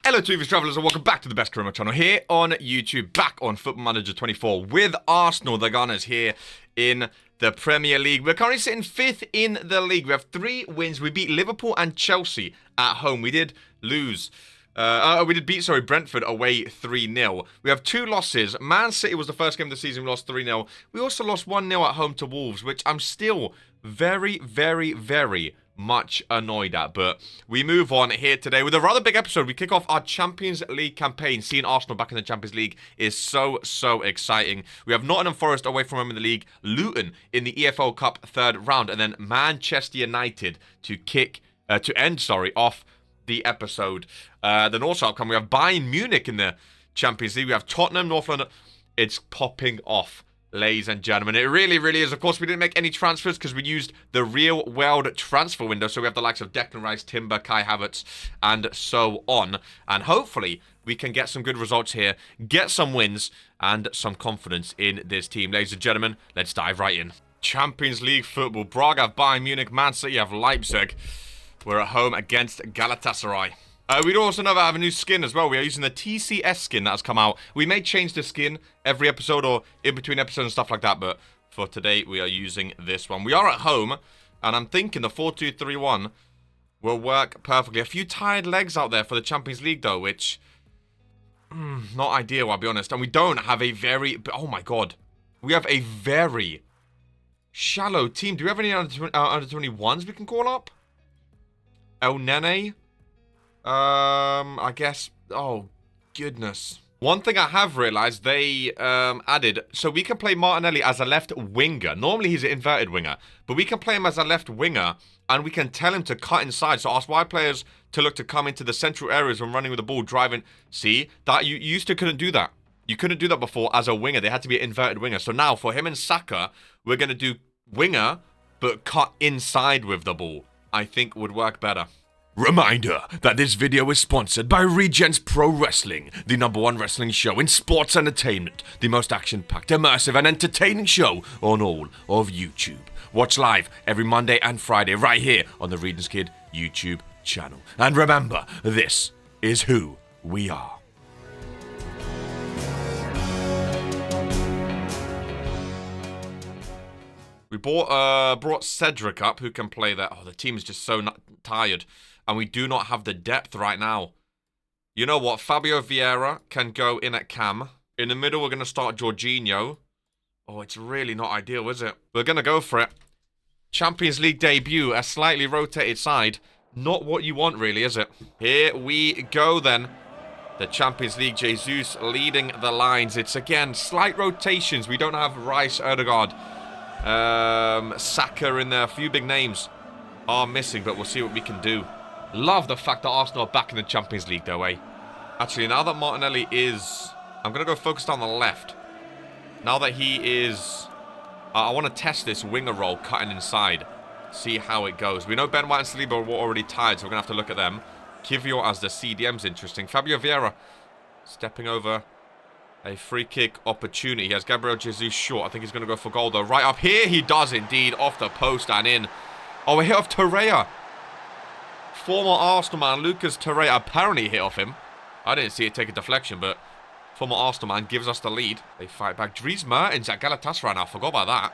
Hello TV travellers and welcome back to the best career channel here on YouTube, back on Football Manager 24 with Arsenal, the Gunners here in the Premier League. We're currently sitting 5th in the league. We have 3 wins. We beat Liverpool and Chelsea at home. We did lose. We did beat Brentford away 3-0. We have 2 losses. Man City was the first game of the season. We lost 3-0. We also lost 1-0 at home to Wolves, which I'm still very much annoyed at, but we move on here today with a rather big episode. We kick off our Champions League campaign. Seeing Arsenal back in the Champions League is so exciting. We have Nottingham Forest away from home in the league, Luton in the EFL Cup 3rd round, and then Manchester United to end off the episode. Then also upcoming, we have Bayern Munich in the Champions League. We have Tottenham, North London. It's popping off, ladies and gentlemen. It really is. Of course, we didn't make any transfers because we used the real world transfer window. So we have the likes of Declan Rice, Timber, KAI HAVERTZ, and so on. And hopefully, we can get some good results here, get some wins, and some confidence in this team. Ladies and gentlemen, let's dive right in. Champions League football. Braga have Bayern Munich, Man City have Leipzig. We're at home against Galatasaray. We'd also have a new skin as well. We are using the TCS skin that has come out. We may change the skin every episode or in between episodes and stuff like that, but for today, we are using this one. We are at home, and I'm thinking the 4-2-3-1 will work perfectly. A few tired legs out there for the Champions League, though, which, not ideal, I'll be honest. And we don't have a very, oh my god, we have a very shallow team. Do we have any under 21s we can call up? El Nene? I guess, oh, goodness. One thing I have realized, they added, so we can play Martinelli as a left winger. Normally he's an inverted winger, but we can play him as a left winger, and we can tell him to cut inside. So ask wide players to look to come into the central areas when running with the ball, driving. See, that you used to couldn't do that. You couldn't do that before as a winger. They had to be an inverted winger. So now for him and Saka, we're going to do winger, but cut inside with the ball. I think would work better. Reminder that this video is sponsored by Regents Pro Wrestling, the #1 wrestling show in sports entertainment, the most action-packed, immersive, and entertaining show on all of YouTube. Watch live every Monday and Friday right here on the regents-k-i-d YouTube channel. And remember, this is who we are. We brought Cedric up, who can play there. Oh, the team is just so tired. And we do not have the depth right now. You know what? Fabio Vieira can go in at cam. In the middle, we're going to start Jorginho. Oh, it's really not ideal, is it? We're going to go for it. Champions League debut, a slightly rotated side. Not what you want, really, is it? Here we go, then. The Champions League, Jesus leading the lines. It's, again, slight rotations. We don't have Rice, Ødegaard, Saka in there. A few big names are missing, but we'll see what we can do. Love the fact that Arsenal are back in the Champions League, though, eh? Actually, now that Martinelli is... I'm going to go focus down the left. Now that he is... I want to test this winger role, cutting inside. See how it goes. We know Ben White and Saliba are already tired, so we're going to have to look at them. Kiwior as the CDM's interesting. Fabio Vieira stepping over a free kick opportunity. He has Gabriel Jesus short. I think he's going to go for goal, though. Right up here, he does indeed. Off the post and in. Oh, a hit off Torreira. Former Arsenal man Lucas Torreira apparently hit off him. I didn't see it take a deflection, but former Arsenal man gives us the lead. They fight back. Dries Mertens at Galatasaray now. Forgot about that.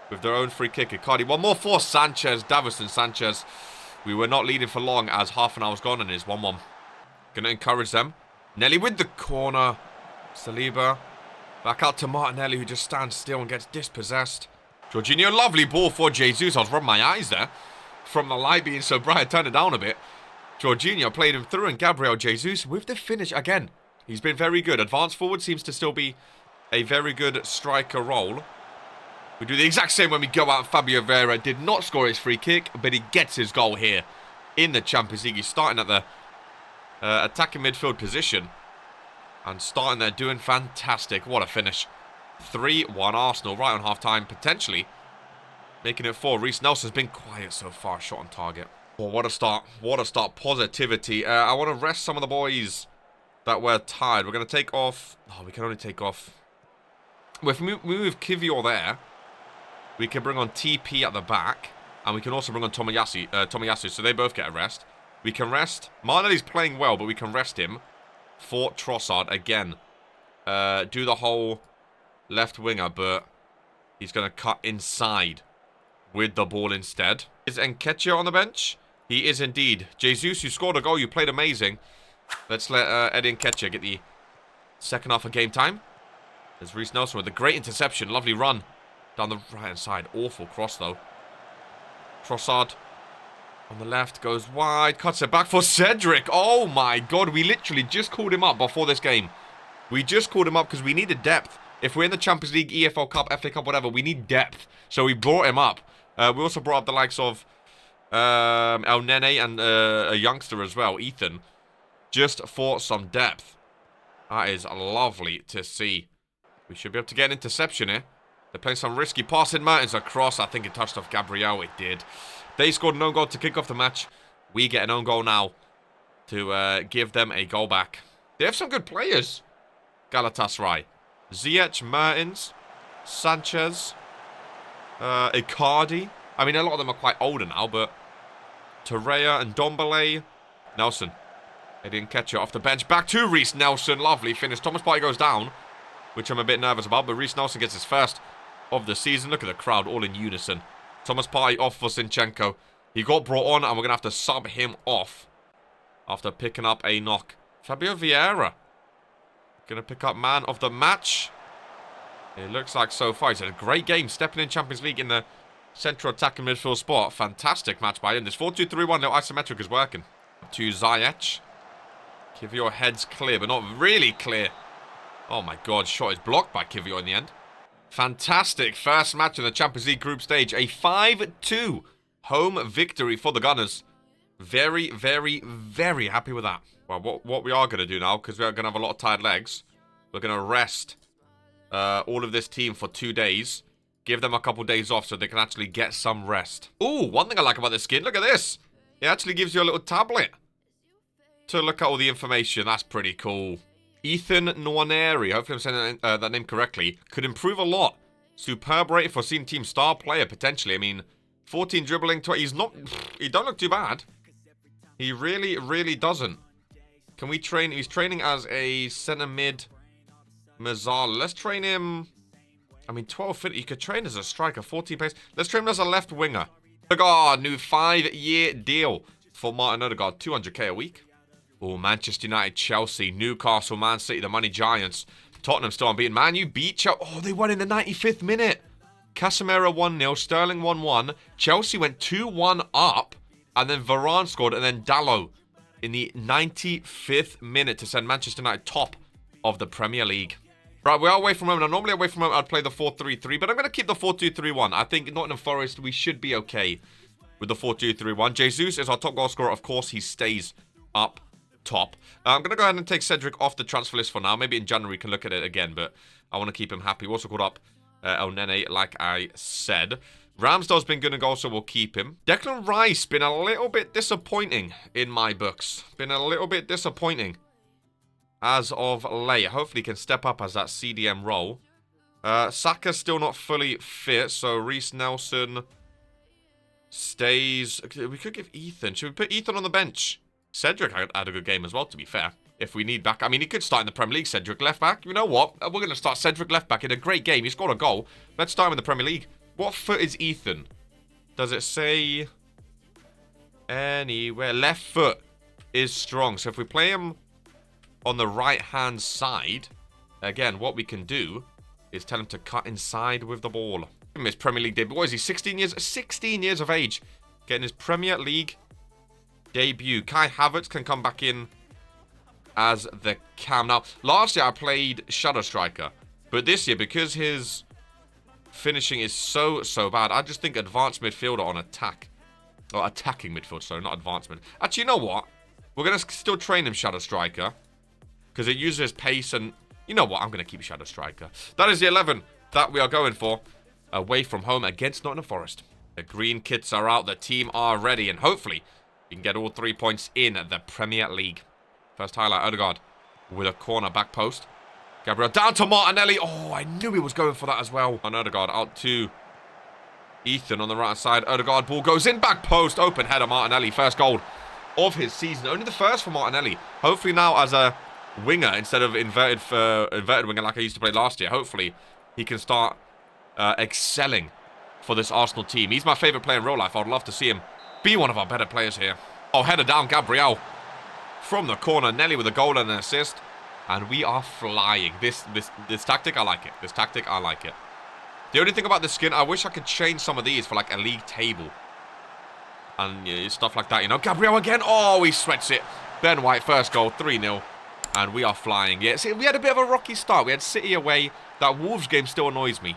With their own free kick. Icardi. One more for Sanchez. Davison Sanchez. We were not leading for long as half an hour's gone and it's 1-1. Going to encourage them. Nelly with the corner. Saliba. Back out to Martinelli, who just stands still and gets dispossessed. Jorginho, lovely ball for Jesus. I was rubbing my eyes there. From the light being so bright, I turned it down a bit. Jorginho played him through, and Gabriel Jesus with the finish again. He's been very good. Advanced forward seems to still be a very good striker role. We do the exact same when we go out. Fabio Vieira did not score his free kick, but he gets his goal here in the Champions League. He's starting at the attacking midfield position. And starting there doing fantastic. What a finish. 3-1 Arsenal right on half-time, potentially making it 4. Reece Nelson's been quiet so far, shot on target. Oh, what a start. What a start. Positivity. I want to rest some of the boys that were tired. We're going to take off... Oh, we can only take off... Well, if we move Kiwior there, we can bring on TP at the back. And we can also bring on Tomiyasu, so they both get a rest. We can rest. Martinelli's playing well, but we can rest him for Trossard again. Do the whole left winger, but he's going to cut inside with the ball instead. Is Nketiah on the bench? He is indeed. Jesus, you scored a goal. You played amazing. Let's let Eddie Nketiah get the second half of game time. There's Reiss Nelson with a great interception. Lovely run down the right-hand side. Awful cross, though. Trossard on the left goes wide. Cuts it back for Cedric. Oh, my God. We literally just called him up before this game. We just called him up because we needed depth. If we're in the Champions League, EFL Cup, FA Cup, whatever, we need depth. So we brought him up. We also brought up the likes of El Nene and a youngster as well, Ethan, just for some depth. That is lovely to see. We should be able to get an interception here. They're playing some risky passing. Mertens across. I think it touched off Gabriel. It did. They scored an own goal to kick off the match. We get an own goal now to give them a goal back. They have some good players. Galatasaray. Ziyech, Mertens, Sanchez, Icardi. I mean, a lot of them are quite older now, but Torreira and Ndombele. Nelson. Eddie Nketiah off the bench. Back to Reiss Nelson. Lovely finish. Thomas Partey goes down, which I'm a bit nervous about, but Reiss Nelson gets his first of the season. Look at the crowd all in unison. Thomas Partey off for Zinchenko. He got brought on, and we're going to have to sub him off after picking up a knock. Fabio Vieira. Going to pick up man of the match. It looks like so far. He's had a great game stepping in Champions League in the central attacking midfield spot. Fantastic match by him. This 4-2-3-1, little isometric is working. To Ziyech. Kivior heads clear, but not really clear. Oh my God, shot is blocked by Kivior in the end. Fantastic first match in the Champions League group stage. A 5-2 home victory for the Gunners. Very, very, very happy with that. Well, what we are going to do now, because we are going to have a lot of tired legs, we're going to rest all of this team for 2 days. Give them a couple days off so they can actually get some rest. Ooh, one thing I like about this skin, look at this. It actually gives you a little tablet to look at all the information. That's pretty cool. Ethan Nwaneri, hopefully I'm saying that name correctly, could improve a lot. Superb rating for senior team star player, potentially. I mean, 14 dribbling, 20. He don't look too bad. He really, really doesn't. Can we train? He's training as a centre mid Mazzala. Let's train him. I mean, 12 fit. You could train as a striker, 14 pace. Let's train him as a left winger. Odegaard, new 5-year deal for Martin Odegaard, 200k a week. Oh, Manchester United, Chelsea, Newcastle, Man City, the Money Giants. Tottenham still unbeaten. Man, you beat Chelsea. Oh, they won in the 95th minute. Casemiro 1-0, Sterling 1-1. Chelsea went 2-1 up, and then Varane scored, and then Dalot in the 95th minute to send Manchester United top of the Premier League. Right, we are away from home. Now, normally away from home, I'd play the 4-3-3, but I'm going to keep the 4-2-3-1. I think Nottingham Forest, we should be okay with the 4-2-3-1. Jesus is our top goal scorer. Of course, he stays up top. I'm going to go ahead and take Cedric off the transfer list for now. Maybe in January we can look at it again, but I want to keep him happy. We also called up El Nene, like I said. Ramsdale's been good in goal, so we'll keep him. Declan Rice, been a little bit disappointing in my books. Been a little bit disappointing as of late. Hopefully he can step up as that CDM role. Saka's still not fully fit, so Reiss Nelson stays. We could give Ethan. Should we put Ethan on the bench? Cedric had a good game as well, to be fair. If we need back. I mean, he could start in the Premier League, Cedric left back. You know what? We're going to start Cedric left back in a great game. He scored a goal. Let's start him in the Premier League. What foot is Ethan? Does it say anywhere? Left foot is strong. So if we play him on the right-hand side, again, what we can do is tell him to cut inside with the ball. His Premier League debut. What is he? 16 years? 16 years of age. Getting his Premier League debut. KAI Havertz can come back in as the cam. Now, last year I played Shadow Striker, but this year, because his finishing is so bad, I just think advanced midfielder on attack. Or attacking midfield, sorry, not advancement. Actually, you know what? We're going to still train him Shadow Striker, because it uses pace, and you know what? I'm going to keep Shadow Striker. That is the 11 that we are going for, away from home against Nottingham Forest. The green kits are out, the team are ready, and hopefully we can get all 3 points in the Premier League. First highlight, Odegaard with a corner back post. Gabriel down to Martinelli. Oh, I knew he was going for that as well. On Odegaard, out to Ethan on the right side. Odegaard, ball goes in, back post. Open header, Martinelli. First goal of his season. Only the first for Martinelli. Hopefully now as a winger instead of inverted winger like I used to play last year. Hopefully he can start excelling for this Arsenal team. He's my favourite player in real life. I'd love to see him be one of our better players here. Oh, header down, Gabriel. From the corner, Nelly with a goal and an assist. And we are flying. This tactic, I like it. This tactic, I like it. The only thing about this skin, I wish I could change some of these for like a league table. And stuff like that, you know. Gabriel again. Oh, he sweats it. Ben White, first goal, 3-0. And we are flying. Yeah, see, we had a bit of a rocky start. We had City away. That Wolves game still annoys me.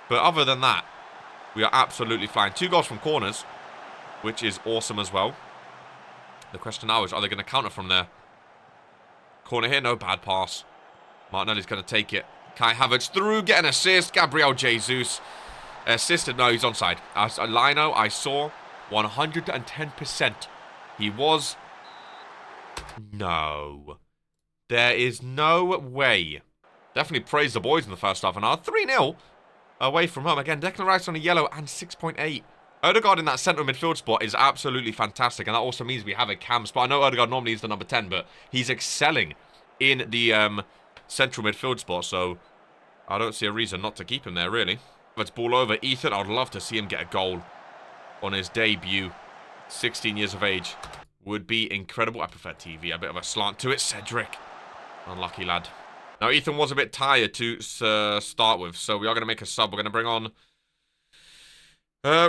But other than that, we are absolutely flying. 2 goals from corners, which is awesome as well. The question now is, are they going to counter from there? Corner here, no bad pass. Martinelli's going to take it. Kai Havertz through, get an assist. Gabriel Jesus assisted. No, he's onside. Lino, I saw 110%. He was... No. There is no way. Definitely praise the boys in the first half an hour. 3-0 away from home. Again, Declan Rice on a yellow and 6.8. Odegaard in that central midfield spot is absolutely fantastic. And that also means we have a cam spot. I know Odegaard normally is the number 10, but he's excelling in the central midfield spot. So I don't see a reason not to keep him there, really. Let's ball over. Ethan, I'd love to see him get a goal on his debut. 16 years of age. Would be incredible. I prefer TV. A bit of a slant to it. Cedric. Unlucky lad. Now, Ethan was a bit tired to start with, so we are going to make a sub. We're going to bring on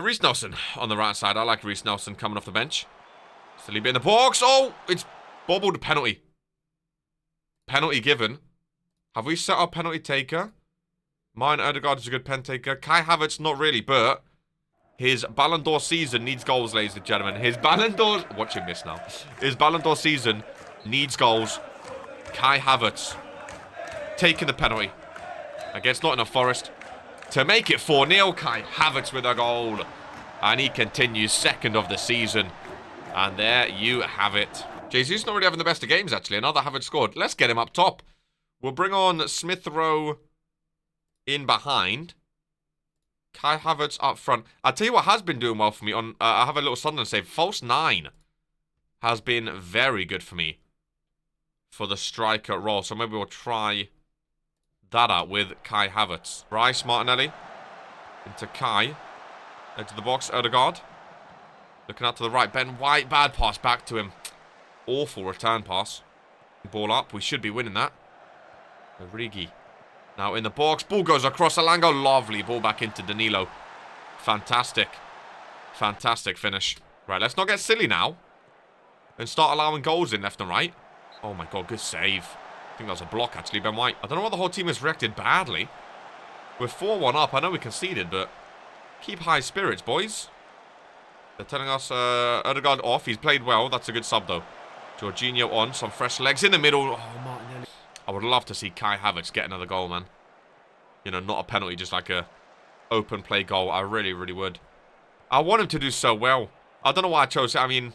Reece Nelson on the right side. I like Reece Nelson coming off the bench. Saliba in the box. Oh, it's bobbled. Penalty. Penalty given. Have we set our penalty taker? Mine Odegaard is a good pen taker. Kai Havertz, not really, but his Ballon d'Or season needs goals, ladies and gentlemen. His Ballon d'Or... Watch him miss now. His Ballon d'Or season needs goals. Kai Havertz taking the penalty against Nottingham Forest to make it 4-0. Kai Havertz with a goal. And he continues second of the season. And there you have it. Jesus not really having the best of games, actually. Another Havertz scored. Let's get him up top. We'll bring on Smith Rowe in behind. Kai Havertz up front. I'll tell you what has been doing well for me. On I have a little Sunderland save. False 9 has been very good for me for the striker role. So maybe we'll try that out with Kai Havertz. Rice, Martinelli. Into Kai. Into the box, Odegaard. Looking out to the right, Ben White. Bad pass back to him. Awful return pass. Ball up. We should be winning that. Origi. Now in the box. Ball goes across Alango. Lovely. Ball back into Danilo. Fantastic. Fantastic finish. Right, let's not get silly now. And start allowing goals in left and right. Oh my god, good save. I think that was a block actually, Ben White. I don't know why the whole team has reacted badly. We're 4-1 up. I know we conceded, but keep high spirits, boys. They're telling us Odegaard off. He's played well. That's a good sub, though. Jorginho on. Some fresh legs in the middle. Oh, Martinelli. I would love to see Kai Havertz get another goal, man. You know, not a penalty, just like a open play goal. I really, really would. I want him to do so well. I don't know why I chose it. I mean,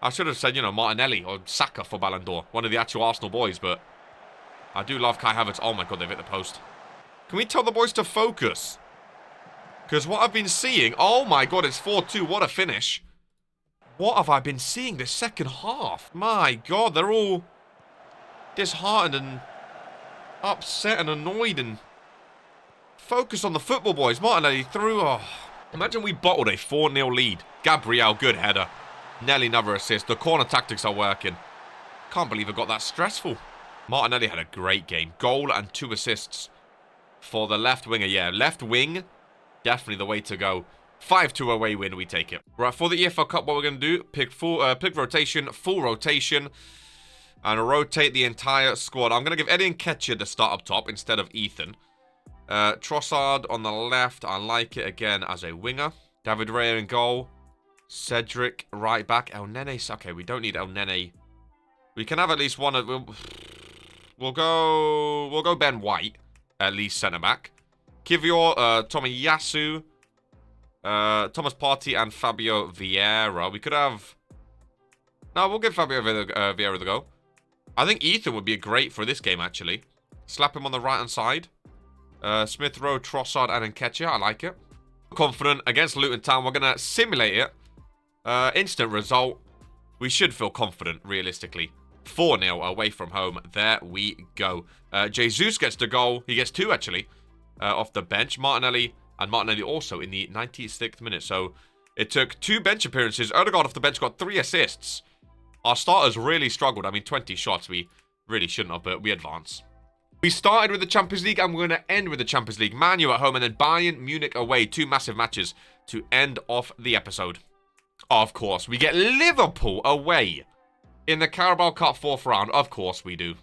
I should have said, you know, Martinelli or Saka for Ballon d'Or. One of the actual Arsenal boys, but I do love Kai Havertz. Oh, my God, they've hit the post. Can we tell the boys to focus? Because what I've been seeing... Oh, my God, it's 4-2. What a finish. What have I been seeing this second half? My God, they're all disheartened and upset and annoyed and focus on the football, boys. Martinelli through. Oh. Imagine we bottled a 4-0 lead. Gabriel, good header. Nelly, another assist. The corner tactics are working. Can't believe it got that stressful. Martinelli had a great game. Goal and 2 assists for the left winger. Yeah, left wing, definitely the way to go. 5-2 away win, we take it. Right, for the EFL Cup, what we're going to do, pick rotation, full rotation, and rotate the entire squad. I'm going to give Eddie Nketiah the start up top instead of Ethan. Trossard on the left, I like it again as a winger. David Raya in goal. Cedric right back. El Nene, okay, we don't need El Nene. We can have at least one of... We'll go Ben White, at least centre back. Kivior, Tomiyasu, Thomas Partey and Fabio Vieira. We could have... No, we'll give Fabio Vieira the go. I think Ethan would be great for this game, actually. Slap him on the right-hand side. Smith Rowe, Trossard, and Nketiah. I like it. Confident against Luton Town. We're going to simulate it. Instant result. We should feel confident, realistically. 4-0 away from home. There we go. Jesus gets the goal. He gets 2, actually, off the bench. Martinelli, and Martinelli also in the 96th minute. So it took 2 bench appearances. Odegaard off the bench got 3 assists. Our starters really struggled. I mean, 20 shots. We really shouldn't have, but we advance. We started with the Champions League, and we're going to end with the Champions League. Man U at home, and then Bayern Munich away. 2 massive matches to end off the episode. Of course, we get Liverpool away in the Carabao Cup 4th round. Of course we do.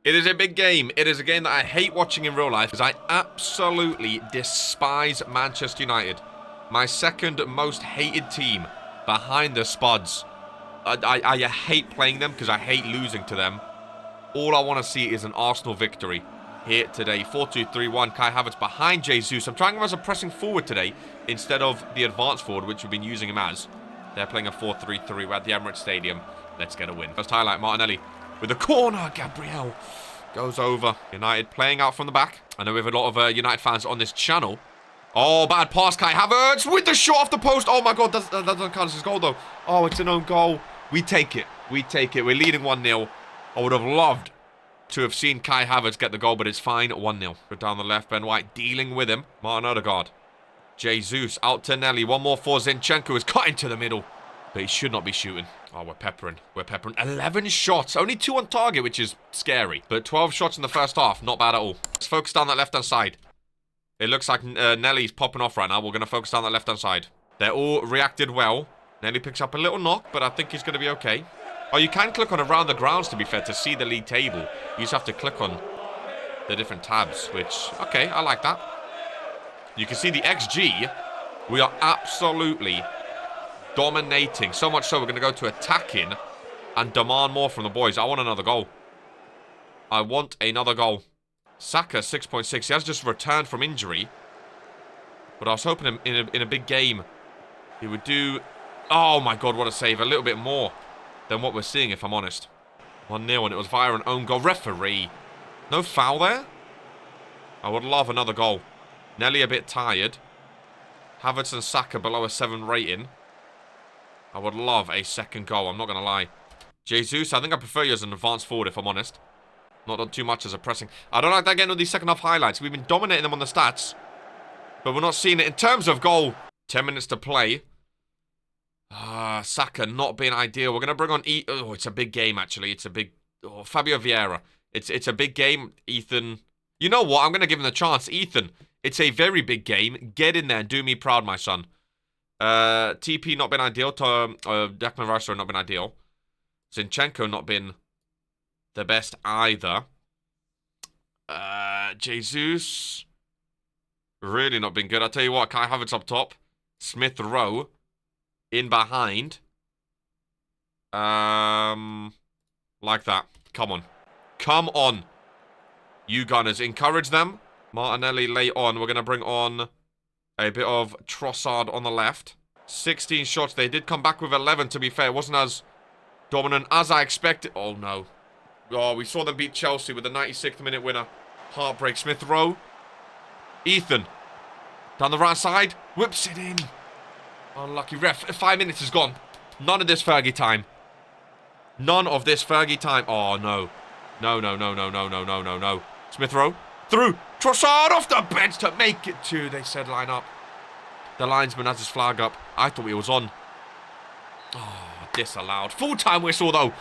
It is a big game. It is a game that I hate watching in real life because I absolutely despise Manchester United. My second most hated team behind the Spuds. I hate playing them because I hate losing to them. All I want to see is an Arsenal victory here today. 4-2-3-1. Kai Havertz behind Jesus. I'm trying him as a pressing forward today instead of the advanced forward, which we've been using him as. They're playing a 4-3-3. We're at the Emirates Stadium. Let's get a win. First highlight, Martinelli with a corner. Gabriel goes over. United playing out from the back. I know we have a lot of United fans on this channel. Oh, bad pass. Kai Havertz with the shot off the post. Oh, my God. That doesn't count as his goal, though. Oh, it's an own goal. We take it. We take it. We're leading 1-0. I would have loved to have seen Kai Havertz get the goal, but it's fine. 1-0. Put down the left. Ben White dealing with him. Martin Odegaard. Jesus out to Nelly. One more for Zinchenko. Is cut into the middle. But he should not be shooting. Oh, we're peppering. We're peppering. 11 shots. Only 2 on target, which is scary. But 12 shots in the first half. Not bad at all. Let's focus down that left-hand side. It looks like Nelly's popping off right now. We're going to focus down that left-hand side. They're all reacted well. Nelly picks up a little knock, but I think he's going to be okay. Oh, you can click on around the grounds, to be fair, to see the league table. You just have to click on the different tabs, which, okay, I like that. You can see the XG. We are absolutely dominating. So much so, we're going to go to attacking and demand more from the boys. I want another goal. I want another goal. Saka, 6.6. He has just returned from injury. But I was hoping in a big game, he would do... Oh, my God, what a save. A little bit more than what we're seeing, if I'm honest. 1-0, and it was via an own goal. Referee. No foul there? I would love another goal. Nelly a bit tired. Havertz and Saka below a 7 rating. I would love a second goal, I'm not going to lie. Jesus, I think I prefer you as an advanced forward, if I'm honest. Not done too much as a pressing. I don't like that getting all these second half highlights. We've been dominating them on the stats. But we're not seeing it in terms of goal. 10 minutes to play. Saka not being ideal. We're going to bring on... Oh, it's a big game, actually. It's a big... Oh, Fabio Vieira. It's a big game, Ethan. You know what? I'm going to give him the chance. Ethan, it's a very big game. Get in there and do me proud, my son. TP not been ideal. Declan Rice not been ideal. Zinchenko not been the best either. Jesus. Really not been good. I'll tell you what, Kai Havertz up top. Smith Rowe in behind. Like that. Come on. Come on. You Gunners, encourage them. Martinelli late on. We're going to bring on a bit of Trossard on the left. 16 shots. They did come back with 11, to be fair. It wasn't as dominant as I expected. Oh, no. Oh, we saw them beat Chelsea with the 96th minute winner. Heartbreak. Smith Rowe. Ethan. Down the right side. Whips it in. Unlucky ref. 5 minutes is gone. None of this Fergie time. None of this Fergie time. Oh, no. No, no, no, no, no, no, no, no, no. Smith Rowe. Through. Trossard off the bench to make it 2. They said line up. The linesman has his flag up. I thought he was on. Oh, disallowed. Full-time whistle, though.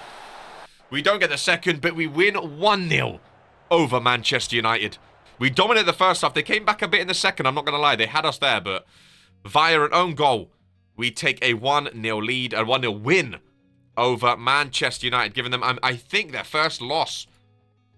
We don't get the second, but we win 1-0 over Manchester United. We dominated the first half. They came back a bit in the second, I'm not going to lie. They had us there, but via an own goal, we take a 1-0 lead, a 1-0 win over Manchester United, giving them, I think, their first loss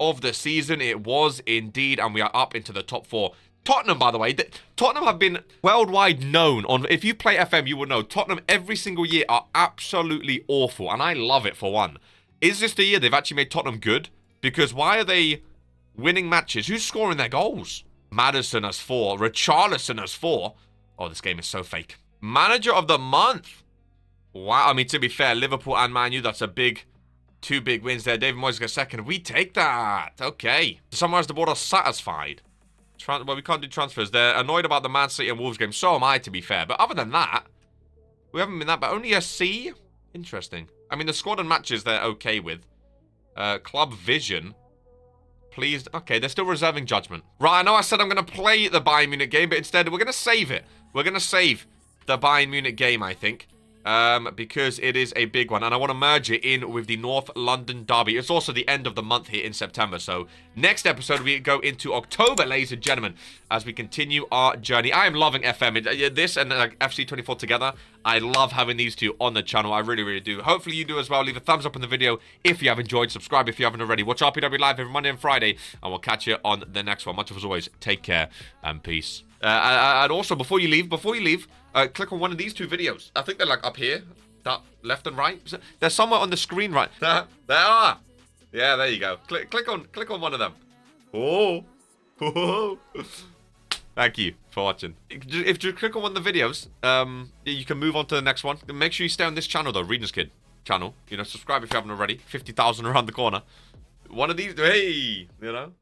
of the season. It was indeed, and we are up into the top 4. Tottenham, by the way, Tottenham have been worldwide known on, if you play FM, you will know, Tottenham every single year are absolutely awful, and I love it for one. Is this the year they've actually made Tottenham good? Because why are they winning matches? Who's scoring their goals? Maddison has 4. Richarlison has 4. Oh, this game is so fake. Manager of the month. Wow, I mean, to be fair, Liverpool and Man U, that's a big, 2 big wins there. David Moyes got second. We take that. Okay. To summarize the board, are satisfied. Well, we can't do transfers. They're annoyed about the Man City and Wolves game. So am I, to be fair. But other than that, we haven't been that bad. Only a C? Interesting. I mean, the squad and matches they're okay with. Club Vision. Pleased. Okay, they're still reserving judgment. Right, I know I said I'm going to play the Bayern Munich game, but instead we're going to save it. We're going to save the Bayern Munich game, I think. Because it is a big one. And I want to merge it in with the North London derby. It's also the end of the month here in September. So next episode, we go into October, ladies and gentlemen, as we continue our journey. I am loving FM. This and FC24 together. I love having these two on the channel. I really, really do. Hopefully you do as well. Leave a thumbs up in the video if you have enjoyed. Subscribe if you haven't already. Watch RPW Live every Monday and Friday. And we'll catch you on the next one. Much as always, take care and peace. And also, before you leave, click on one of these two videos. I think they're like up here, that left and right. They're somewhere on the screen, right? There are. Yeah, there you go. Click on one of them. Oh. Thank you for watching. If you click on one of the videos, you can move on to the next one. Make sure you stay on this channel though, regents-k-i-d channel. You know, subscribe if you haven't already. 50,000 around the corner. One of these, hey, you know.